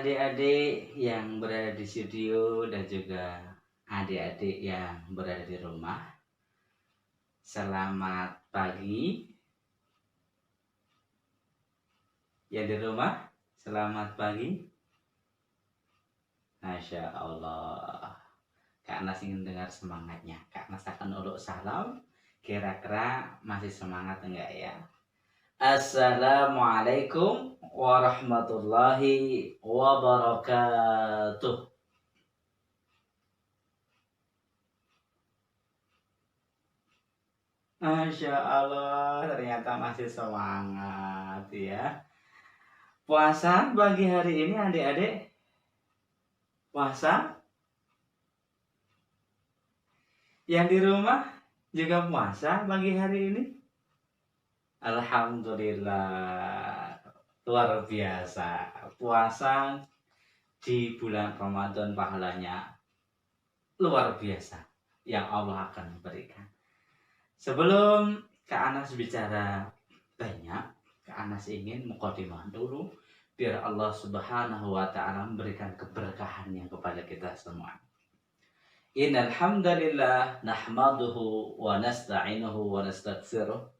adik-adik yang berada di studio dan juga adik-adik yang berada di rumah. Selamat pagi. Yang di rumah, selamat pagi. Masya Allah. Kak Anas ingin dengar semangatnya. Kak Anas akan uluk salam. Kira-kira masih semangat enggak ya? Assalamualaikum warahmatullahi wabarakatuh. Masya Allah, ternyata masih semangat ya. Puasa pagi hari ini adik-adik? Puasa? Yang di rumah juga puasa pagi hari ini? Alhamdulillah, luar biasa. Puasa di bulan Ramadan pahalanya luar biasa yang Allah akan berikan. Sebelum Kak Anas bicara banyak, Kak Anas ingin mukadimah dulu biar Allah Subhanahu wa taala memberikan keberkahannya kepada kita semua. Innal hamdalillah nahmaduhu wa nasta'inuhu wa nastaghfiruh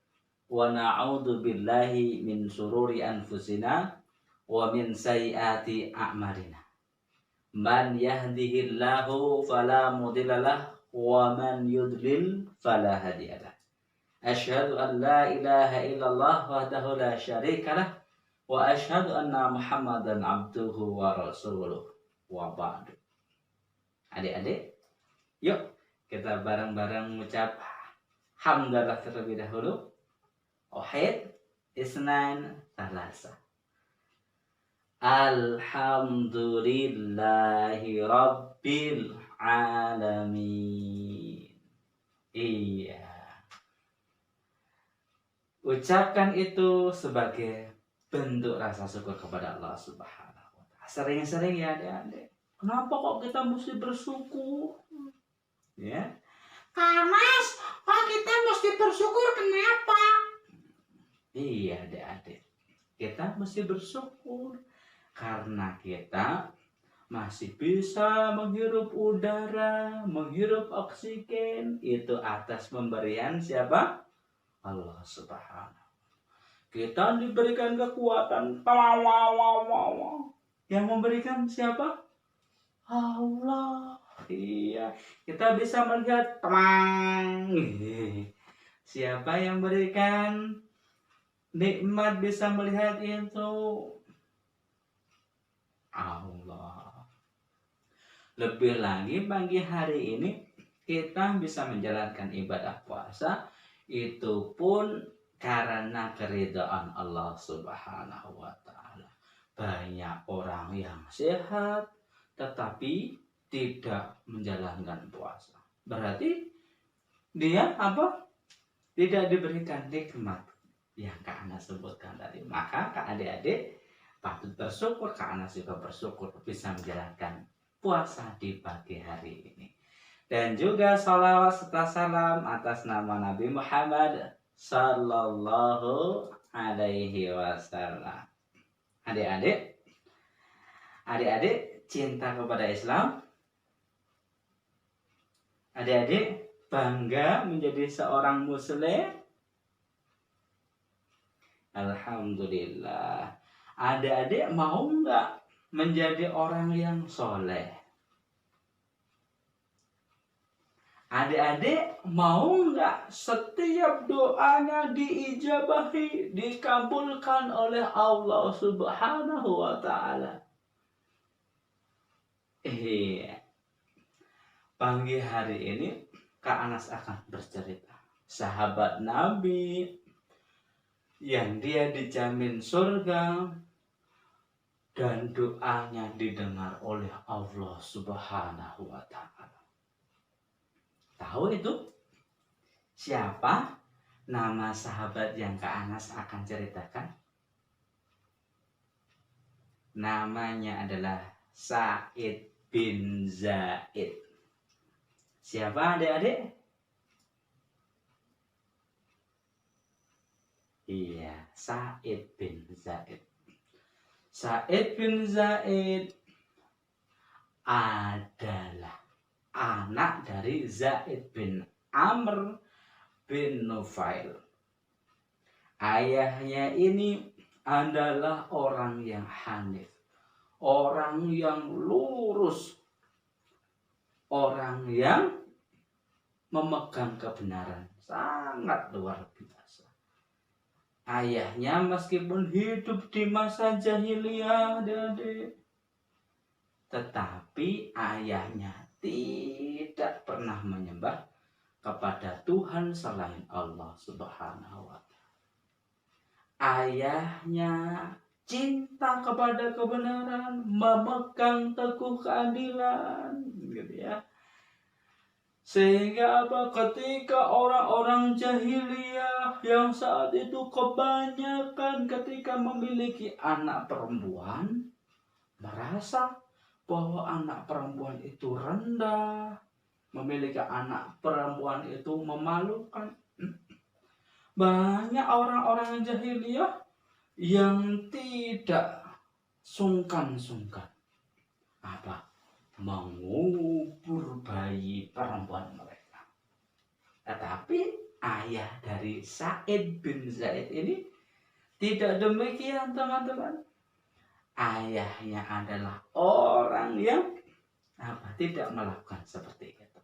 wa na'udzu billahi min sururi anfusina wa min sayyiati a'malina. Man yahdihillahu fala mudhillalah wa man yudlil fala hadiyalah. Asyhadu an la ilaha illallah wahdahu la syarikalah wa asyhadu anna Muhammadan abduhu wa rasuluh wa ba'du. Adik-adik, yuk kita bareng-bareng mengucap hamdalah terlebih dahulu. Wahid, isnan, thalasa. Alhamdulillahi rabbil alamin. Iya. Ucapkan itu sebagai bentuk rasa syukur kepada Allah Subhanahu wa taala. Sering-sering ya adik-adik. Kenapa kok kita mesti bersyukur? Ya. Kak Mas, kok kita mesti bersyukur kenapa? Iya adik-adik, kita mesti bersyukur karena kita masih bisa menghirup udara, menghirup oksigen. Itu atas pemberian siapa? Allah Subhanahu. Kita diberikan kekuatan. Yang memberikan siapa? Allah. Iya, kita bisa melihat. Siapa yang berikan nikmat bisa melihat itu? Allah. Lebih lagi pagi hari ini kita bisa menjalankan ibadah puasa itu pun karena keridhaan Allah Subhanahu wa taala. Banyak orang yang sehat tetapi tidak menjalankan puasa. Berarti dia apa? Tidak diberikan nikmat yang Kak Anas sebutkan tadi. Maka Kak adik-adik patut bersyukur. Kak Anas juga bersyukur bisa menjalankan puasa di pagi hari ini. Dan juga salawat serta salam atas nama Nabi Muhammad Sallallahu Alaihi Wasallam. Adik-adik cinta kepada Islam. Adik-adik bangga menjadi seorang muslim. Alhamdulillah. Adik-adik mau nggak menjadi orang yang soleh? Adik-adik mau nggak setiap doanya diijabahi, dikabulkan oleh Allah Subhanahu wa taala? Pagi hari ini Kak Anas akan bercerita sahabat Nabi yang dia dijamin surga dan doanya didengar oleh Allah Subhanahu wa taala. Tahu itu siapa nama sahabat yang Kak Anas akan ceritakan? Namanya adalah Sa'id bin Zaid. Siapa adik-adik? Iya, Sa'id bin Zaid. Sa'id bin Zaid adalah anak dari Zaid bin Amr bin Nufail. Ayahnya ini adalah orang yang hanif, orang yang lurus, orang yang memegang kebenaran, sangat luar biasa. Ayahnya meskipun hidup di masa jahiliyah, adik-adik, tetapi ayahnya tidak pernah menyembah kepada Tuhan selain Allah Subhanahu wa Ta'ala. Ayahnya cinta kepada kebenaran, memegang teguh keadilan, gitu ya. Sehingga apa? Ketika orang-orang jahiliyah yang saat itu kebanyakan ketika memiliki anak perempuan merasa bahwa anak perempuan itu rendah, memiliki anak perempuan itu memalukan. Banyak orang-orang jahiliyah yang tidak sungkan-sungkan apa? Mengubur bayi perempuan mereka. Tetapi ayah dari Sa'id bin Zaid ini tidak demikian, teman-teman. Ayahnya adalah orang yang tidak melakukan seperti itu.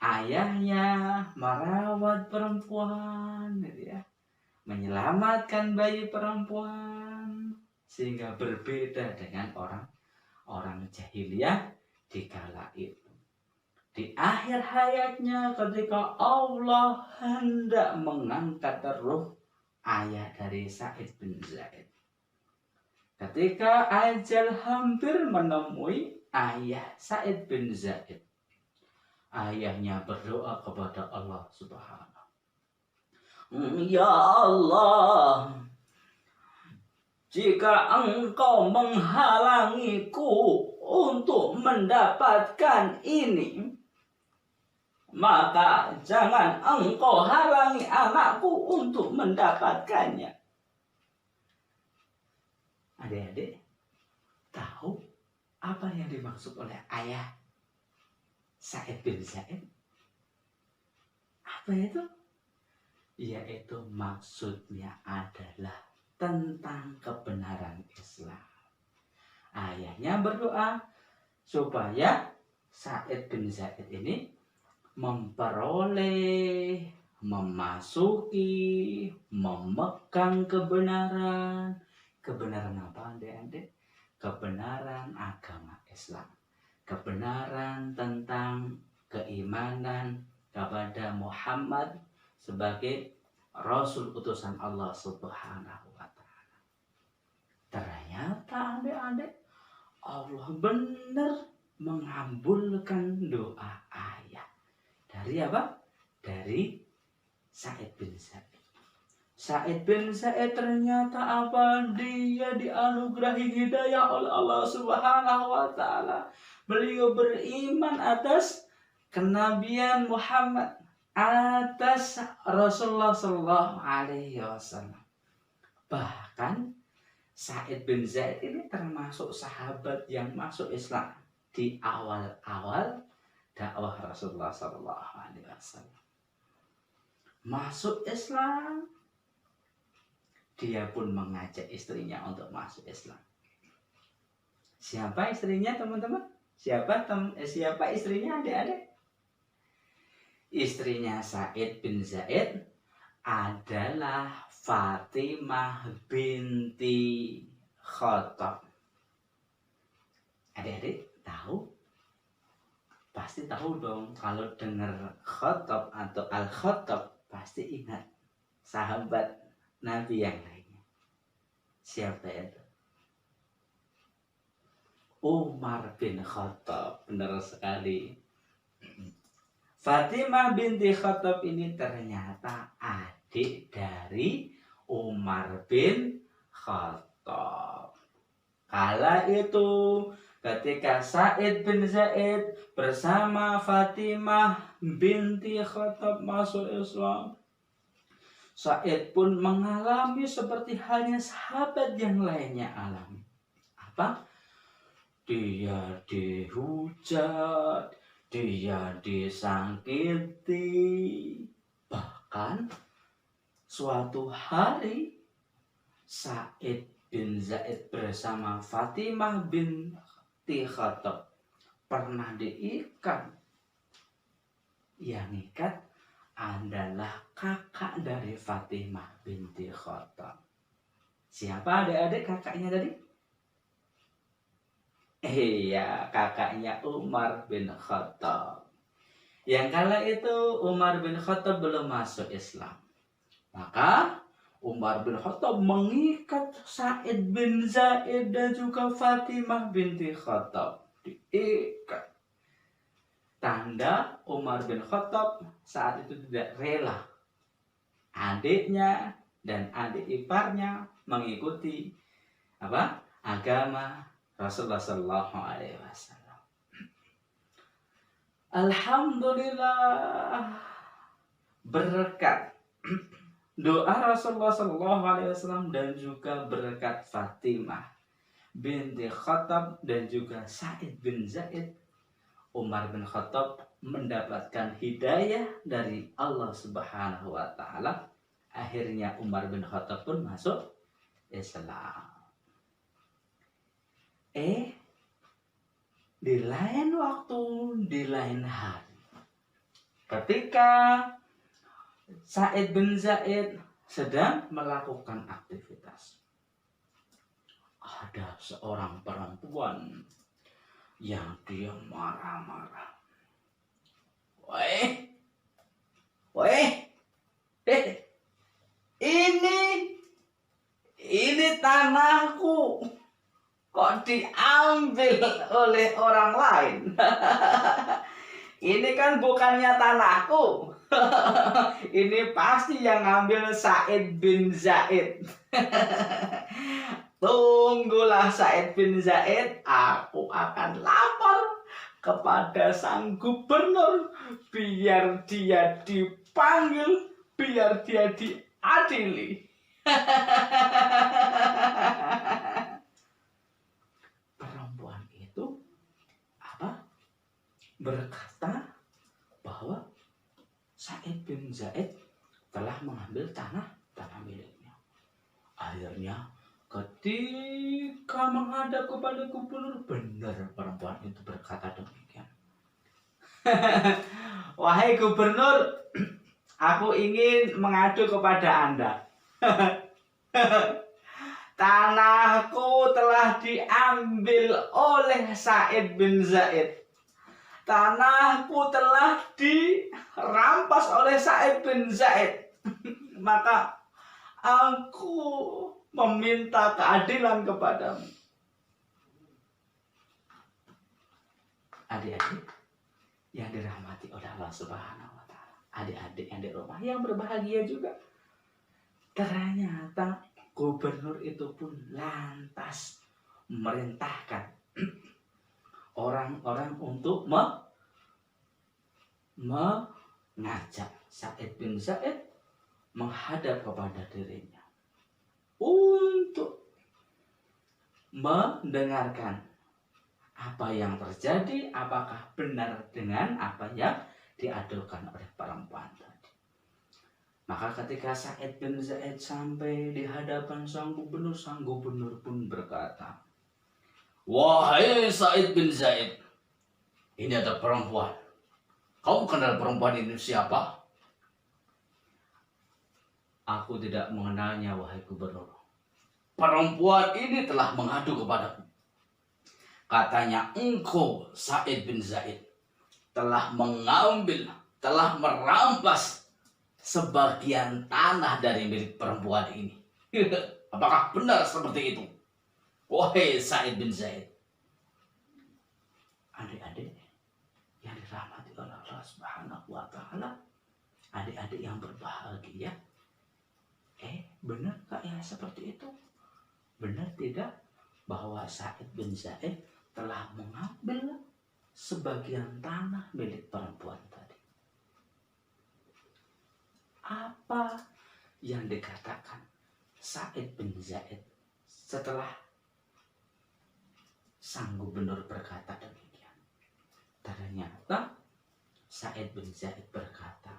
Ayahnya merawat perempuan, gitu ya, menyelamatkan bayi perempuan, sehingga berbeda dengan orang jahiliyah di kala itu. Di akhir hayatnya ketika Allah hendak mengangkat ruh ayah dari Sa'id bin Zaid, ketika ajal hampir menemui ayah Sa'id bin Zaid, ayahnya berdoa kepada Allah Subhanahu. Ya Allah, jika Engkau menghalangiku untuk mendapatkan ini, maka jangan Engkau halangi anakku untuk mendapatkannya. Adik-adik tahu apa yang dimaksud oleh ayah Sa'id bin Zaid? Apa itu? Yaitu maksudnya adalah tentang kebenaran Islam. Ayahnya berdoa supaya Sa'id bin Zaid ini memperoleh, memasuki, memegang kebenaran. Kebenaran apa, adik-adik? Kebenaran agama Islam. Kebenaran tentang keimanan kepada Muhammad sebagai Rasul utusan Allah Subhanahu wa Ta'ala. Ternyata adik-adik, Allah benar mengabulkan doa ayah. Dari apa? Dari Sa'id bin Zaid. Sa'id bin Zaid ternyata apa? Dia dianugerahi hidayah oleh Allah Subhanahu wa Ta'ala. Beliau beriman atas kenabian Muhammad, atas Rasulullah Sallallahu Alaihi Wasallam. Bahkan Sa'id bin Zaid ini termasuk sahabat yang masuk Islam di awal-awal dakwah Rasulullah Sallallahu Alaihi Wasallam. Masuk Islam, dia pun mengajak istrinya untuk masuk Islam. Siapa istrinya, teman-teman? Siapa istrinya, adik-adik? Istrinya Sa'id bin Zaid adalah Fatimah binti Khattab. Adik-adik tahu? Pasti tahu dong, kalau dengar Khattab atau Al-Khattab pasti ingat sahabat Nabi yang lainnya. Siapa itu? Umar bin Khattab. Benar sekali. Fatimah binti Khattab ini ternyata adik dari Umar bin Khattab. Kala itu ketika Sa'id bin Zaid bersama Fatimah binti Khattab masuk Islam, Sa'id pun mengalami seperti halnya sahabat yang lainnya alami. Apa? dia dihujat, dia disakiti. Bahkan suatu hari Sa'id bin Zaid bersama Fatimah binti Khattab pernah diikat. Yang ikat adalah kakak dari Fatimah binti Khattab. Siapa adik-adik kakaknya tadi? Iya, kakaknya Umar bin Khattab. Yang kala itu Umar bin Khattab belum masuk Islam. Maka Umar bin Khattab mengikat Sa'id bin Zaid dan juga Fatimah binti Khattab. Diikat. Tanda Umar bin Khattab saat itu tidak rela adiknya dan adik iparnya mengikuti agama Rasulullah Sallallahu Alaihi Wasallam. Alhamdulillah, berkat doa Rasulullah Sallallahu Alaihi Wasallam dan juga berkat Fatimah binti Khattab dan juga Sa'id bin Zaid, Umar bin Khattab mendapatkan hidayah dari Allah Subhanahu wa taala. Akhirnya Umar bin Khattab pun masuk Islam. Di lain waktu, di lain hari, ketika Sa'id bin Zaid sedang melakukan aktivitas, ada seorang perempuan yang dia marah-marah. Weh, ini tanahku kok diambil oleh orang lain. Ini kan bukannya tanahku. Ini pasti yang ngambil Sa'id bin Zaid. Tunggulah Sa'id bin Zaid, aku akan lapor kepada sang gubernur biar dia dipanggil, biar dia diadili. Perempuan itu berkata bahwa Sa'id bin Zaid telah mengambil tanah miliknya. Akhirnya ketika menghadap kepada gubernur, benar perempuan itu berkata demikian. Wahai gubernur, aku ingin mengadu kepada Anda. Tanahku telah diambil oleh Sa'id bin Zaid. Tanahku telah dirampas oleh Sa'id bin Zaid. Maka aku meminta keadilan kepadamu. Adik-adik yang dirahmati oleh Allah Subhanahu wa taala, adik-adik yang di rumah yang berbahagia juga. Ternyata gubernur itu pun lantas memerintahkan orang-orang untuk mengajak Sa'id bin Zaid menghadap kepada dirinya untuk mendengarkan apa yang terjadi, apakah benar dengan apa yang diadukan oleh perempuan tadi. Maka ketika Sa'id bin Zaid sampai di hadapan sang gubernur pun berkata, "Wahai Sa'id bin Zaid, ini ada perempuan. Kamu kenal perempuan ini siapa?" "Aku tidak mengenalnya, wahai gubernur. Perempuan ini telah mengadu kepadaku. Katanya engkau, Sa'id bin Zaid, telah merampas sebagian tanah dari milik perempuan ini. Apakah benar seperti itu, wahai Sa'id bin Zaid?" Adik-adik yang dirahmati oleh Allah Subhanahu wa taala, adik-adik yang berbahagia, benar gak ya seperti itu? Benar tidak bahwa Sa'id bin Zaid telah mengambil sebagian tanah milik perempuan tadi? Apa yang dikatakan Sa'id bin Zaid setelah sang gubernur berkata demikian. Ternyata Sa'id bin Zaid berkata,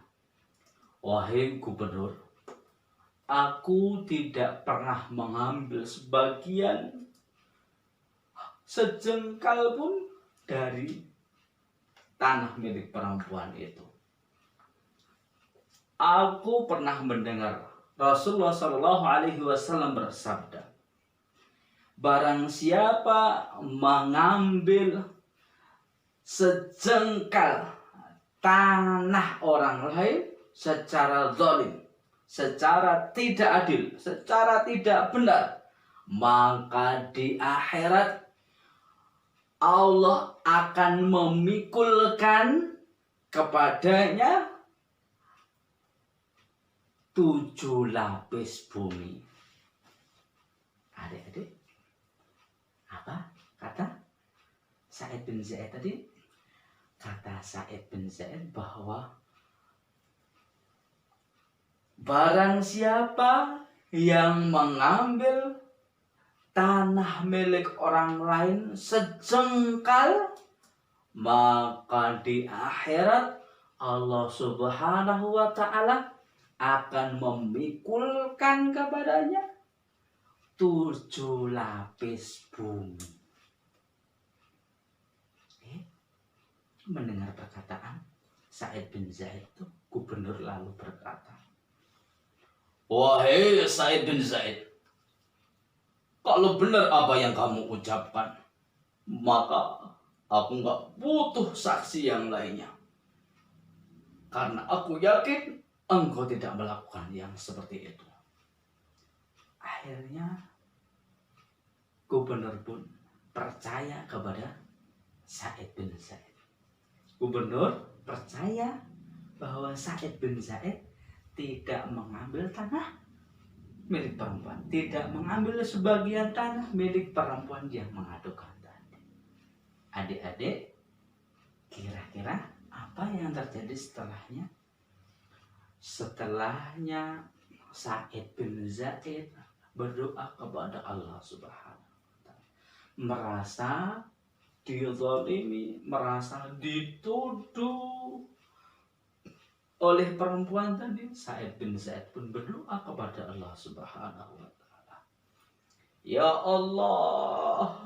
"Wahai gubernur, aku tidak pernah mengambil sebagian sejengkal pun dari tanah milik perempuan itu. Aku pernah mendengar Rasulullah Shallallahu Alaihi Wasallam bersabda, barang siapa mengambil sejengkal tanah orang lain secara zalim, secara tidak adil, secara tidak benar, maka di akhirat Allah akan memikulkan kepadanya 7 lapis bumi." Adik-adik, apa kata Sa'id bin Zaid tadi? Kata Sa'id bin Zaid bahwa barang siapa yang mengambil tanah milik orang lain sejengkal, maka di akhirat Allah Subhanahu wa Ta'ala akan memikulkan kepadanya 7 lapis bumi. Mendengar perkataan Sa'id bin Zaid itu, gubernur lalu berkata, "Wahai Sa'id bin Zaid, kalau benar apa yang kamu ucapkan, maka aku nggak butuh saksi yang lainnya. Karena aku yakin engkau tidak melakukan yang seperti itu." Akhirnya gubernur pun percaya kepada Sa'id bin Zaid. Gubernur percaya bahwa Sa'id bin Zaid tidak mengambil tanah milik perempuan, tidak mengambil sebagian tanah milik perempuan yang mengadukan tadi. Adik-adik, kira-kira apa yang terjadi setelahnya? Setelahnya Sa'id bin Zaid berdoa kepada Allah Subhanahu wa Ta'ala, merasa dizalimi, merasa dituduh oleh perempuan tadi. Sa'id bin Zaid pun berdoa kepada Allah Subhanahu wa Ta'ala, "Ya Allah,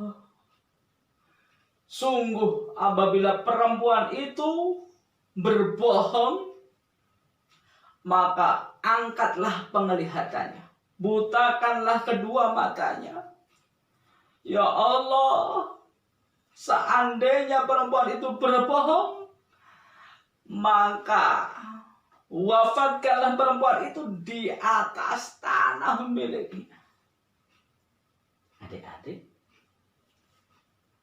sungguh apabila perempuan itu berbohong, maka angkatlah penglihatannya, butakanlah kedua matanya. Ya Allah, seandainya perempuan itu berbohong, maka wafatkanlah perempuan itu di atas tanah miliknya." Adik-adik,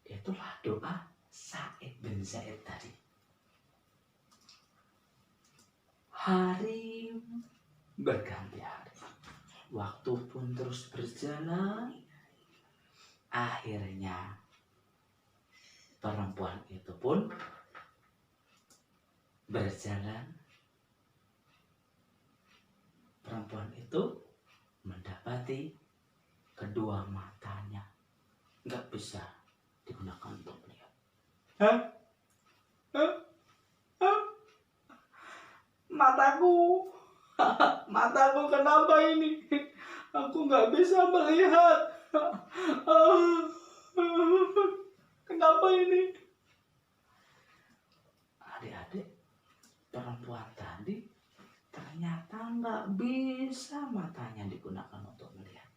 itulah doa Sa'id bin Zaid tadi. Hari berganti hari, waktu pun terus berjalan. Akhirnya perempuan itu pun berjalan. Perempuan itu mendapati kedua matanya nggak bisa digunakan untuk melihat. Hah? Hah? Hah? Mataku, mataku kenapa ini? Aku nggak bisa melihat. Kenapa ini? Adik-adik, perempuan tadi ternyata nggak bisa matanya digunakan untuk melihat.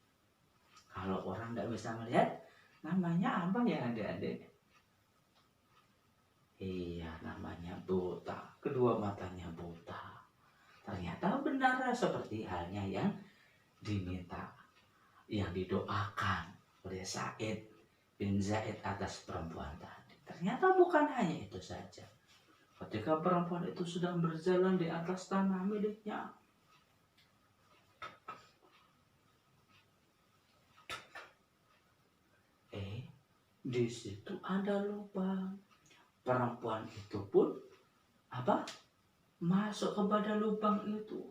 Kalau orang nggak bisa melihat, namanya apa ya adik-adik? Iya, namanya buta. Kedua matanya buta. Ternyata benar seperti halnya yang diminta, yang didoakan oleh Sa'id bin Zaid atas perempuan tadi. Ternyata bukan hanya itu saja. Ketika perempuan itu sedang berjalan di atas tanah miliknya, di situ ada lubang. Perempuan itu pun apa? Masuk kepada lubang itu.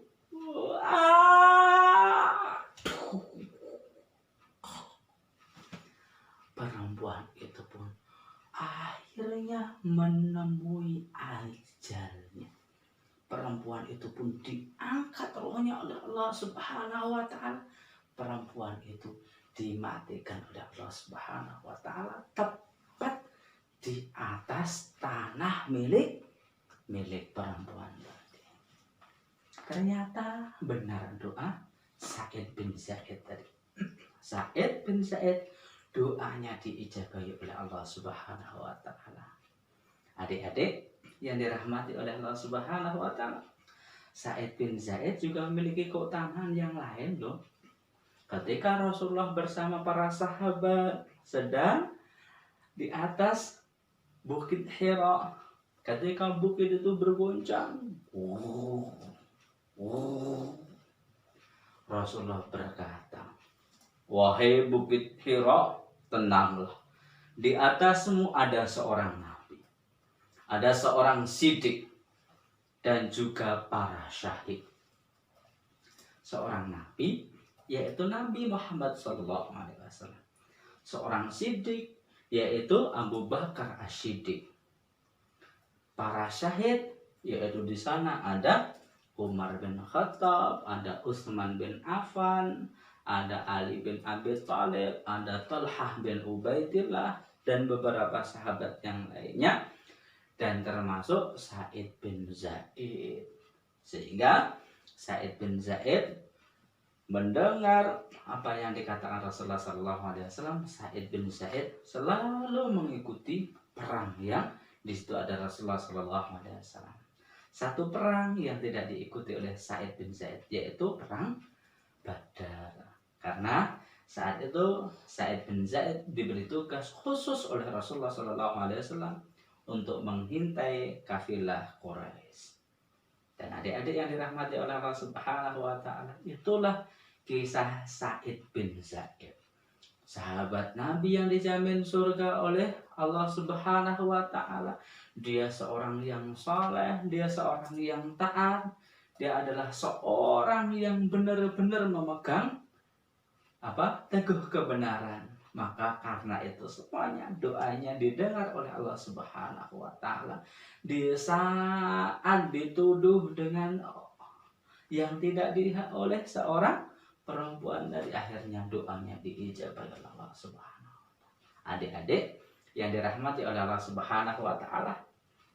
Perempuan itu pun akhirnya menemui ajalnya. Perempuan itu pun diangkat rohnya oleh Allah Subhanahu wa taala. Perempuan itu dimatikan oleh Allah Subhanahu wa taala tepat di atas tanah milik perempuan tadi. Ternyata benar doa Sa'id bin Zaid tadi. Sa'id bin Zaid doanya diijabahi oleh Allah Subhanahu wa taala. Adik-adik yang dirahmati oleh Allah Subhanahu wa taala, Sa'id bin Zaid juga memiliki keutamaan yang lain loh. Ketika Rasulullah bersama para sahabat sedang di atas Bukit Hira, ketika bukit itu bergoncang, Rasulullah berkata, "Wahai Bukit Hira, tenanglah. Di atasmu ada seorang nabi, ada seorang siddiq, dan juga para syahid." Seorang nabi, yaitu Nabi Muhammad SAW. Seorang siddiq, yaitu Abu Bakar As-Siddiq. Para syahid, yaitu di sana ada Umar bin Khattab, ada Utsman bin Affan, ada Ali bin Abi Thalib, ada Talhah bin Ubaidillah, dan beberapa sahabat yang lainnya, dan termasuk Sa'id bin Zaid. Sehingga Sa'id bin Zaid mendengar apa yang dikatakan Rasulullah SAW. Sa'id bin Zaid selalu mengikuti perang yang di situ ada Rasulullah SAW. Satu perang yang tidak diikuti oleh Sa'id bin Zaid, yaitu perang Badar. Karena saat itu Sa'id bin Zaid diberi tugas khusus oleh Rasulullah SAW untuk mengintai kafilah Quraisy. Dan adik-adik yang dirahmati oleh Allah Subhanahu wa taala, itulah kisah Sa'id bin Zaid. Sahabat Nabi yang dijamin surga oleh Allah Subhanahu wa taala. Dia seorang yang saleh, dia seorang yang taat, dia adalah seorang yang benar-benar memegang teguh kebenaran. Maka karena itu semuanya doanya didengar oleh Allah Subhanahu wa taala. Di saat dituduh dengan yang tidak dilihat oleh seorang perempuan, dari akhirnya doanya diijabah oleh Allah Subhanahu wa taala. Adik-adik yang dirahmati oleh Allah Subhanahu wa taala,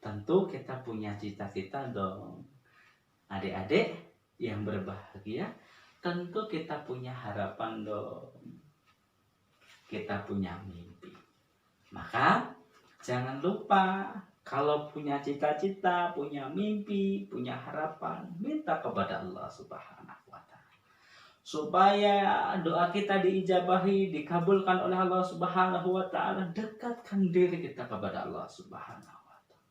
tentu kita punya cita-cita dong. Adik-adik yang berbahagia, tentu kita punya harapan dong. Kita punya mimpi. Maka jangan lupa, kalau punya cita-cita, punya mimpi, punya harapan, minta kepada Allah Subhanahu wa taala supaya doa kita diijabahi, dikabulkan oleh Allah Subhanahu wa taala. Dekatkan diri kita kepada Allah Subhanahu wa taala.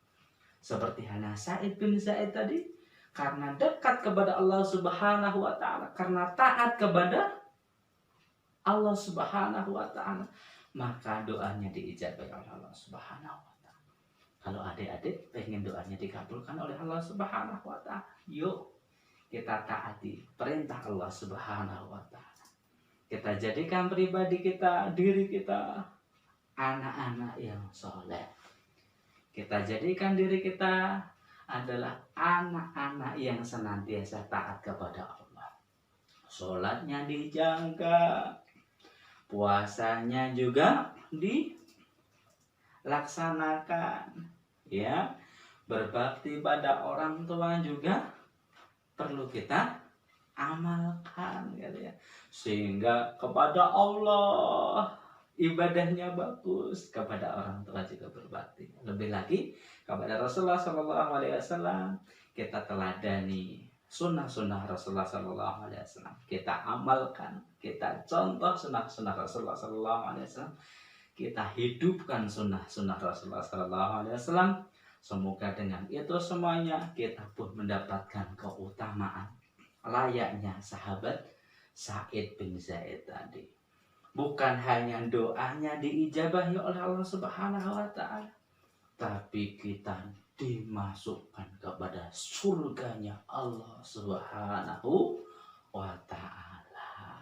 Seperti halnya Sa'id bin Zaid tadi, karena dekat kepada Allah Subhanahu wa taala, karena taat kepada Allah Subhanahu wa taala, maka doanya diijabahi oleh Allah Subhanahu wa taala. Kalau adik-adik pengen doanya dikabulkan oleh Allah Subhanahu wa taala, yuk kita taati perintah Allah Subhanahu wa taala. Kita jadikan pribadi kita, diri kita, anak-anak yang soleh. Kita jadikan diri kita adalah anak-anak yang senantiasa taat kepada Allah. Sholatnya dijaga, puasanya juga dilaksanakan, ya. Berbakti pada orang tua juga perlu kita amalkan, gitu ya. Sehingga kepada Allah ibadahnya bagus, kepada orang tua juga berbakti. Lebih lagi kepada Rasulullah SAW, kita teladani sunnah-sunnah Rasulullah SAW. Kita amalkan, kita contoh sunnah-sunnah Rasulullah SAW. Kita hidupkan sunnah-sunnah Rasulullah SAW. Semoga dengan itu semuanya kita pun mendapatkan keutamaan layaknya sahabat Sa'id bin Zaid tadi. Bukan hanya doanya diijabahi oleh Allah Subhanahu wa taala, tapi kita dimasukkan kepada surganya Allah Subhanahu wa taala.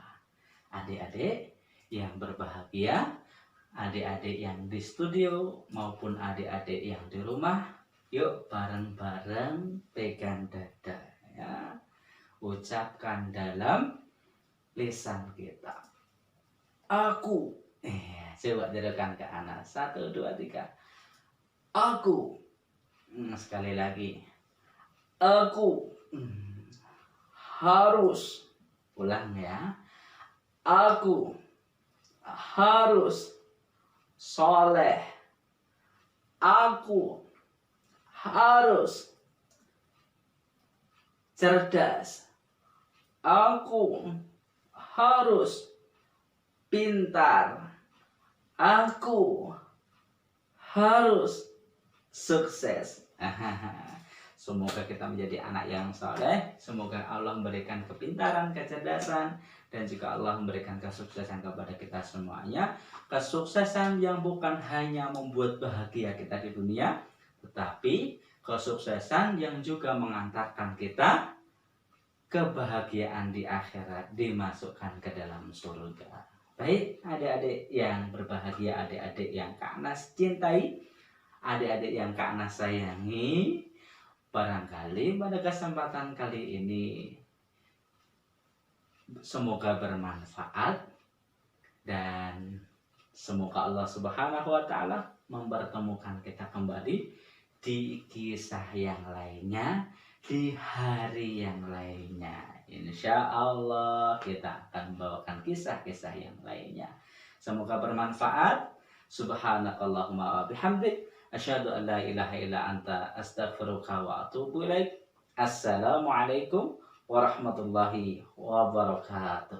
Adik-adik yang berbahagia, adik-adik yang di studio maupun adik-adik yang di rumah, yuk bareng-bareng pegang dada ya. Ucapkan dalam lisan kita. Aku. Coba tirukan ke anak. 1, 2, 3. Aku. Sekali lagi. Aku harus. Ulang ya. Aku harus soleh. Aku harus cerdas. Aku harus pintar. Aku harus sukses. Semoga kita menjadi anak yang soleh. Semoga Allah memberikan kepintaran, kecerdasan, dan juga Allah memberikan kesuksesan kepada kita semuanya. Kesuksesan yang bukan hanya membuat bahagia kita di dunia, tetapi kesuksesan yang juga mengantarkan kita kebahagiaan di akhirat, dimasukkan ke dalam surga. Baik adik-adik yang berbahagia, adik-adik yang Kak Anas cintai, adik-adik yang Kak Anas sayangi, barangkali pada kesempatan kali ini semoga bermanfaat dan semoga Allah Subhanahu wa Ta'ala mempertemukan kita kembali di kisah yang lainnya, di hari yang lainnya. Insya Allah kita akan membawakan kisah-kisah yang lainnya. Semoga bermanfaat. Subhanakallahumma wa bihamdik, asyhadu an la ilaha illa anta, astaghfiruka wa atubu ilaik. Assalamualaikum warahmatullahi wabarakatuh.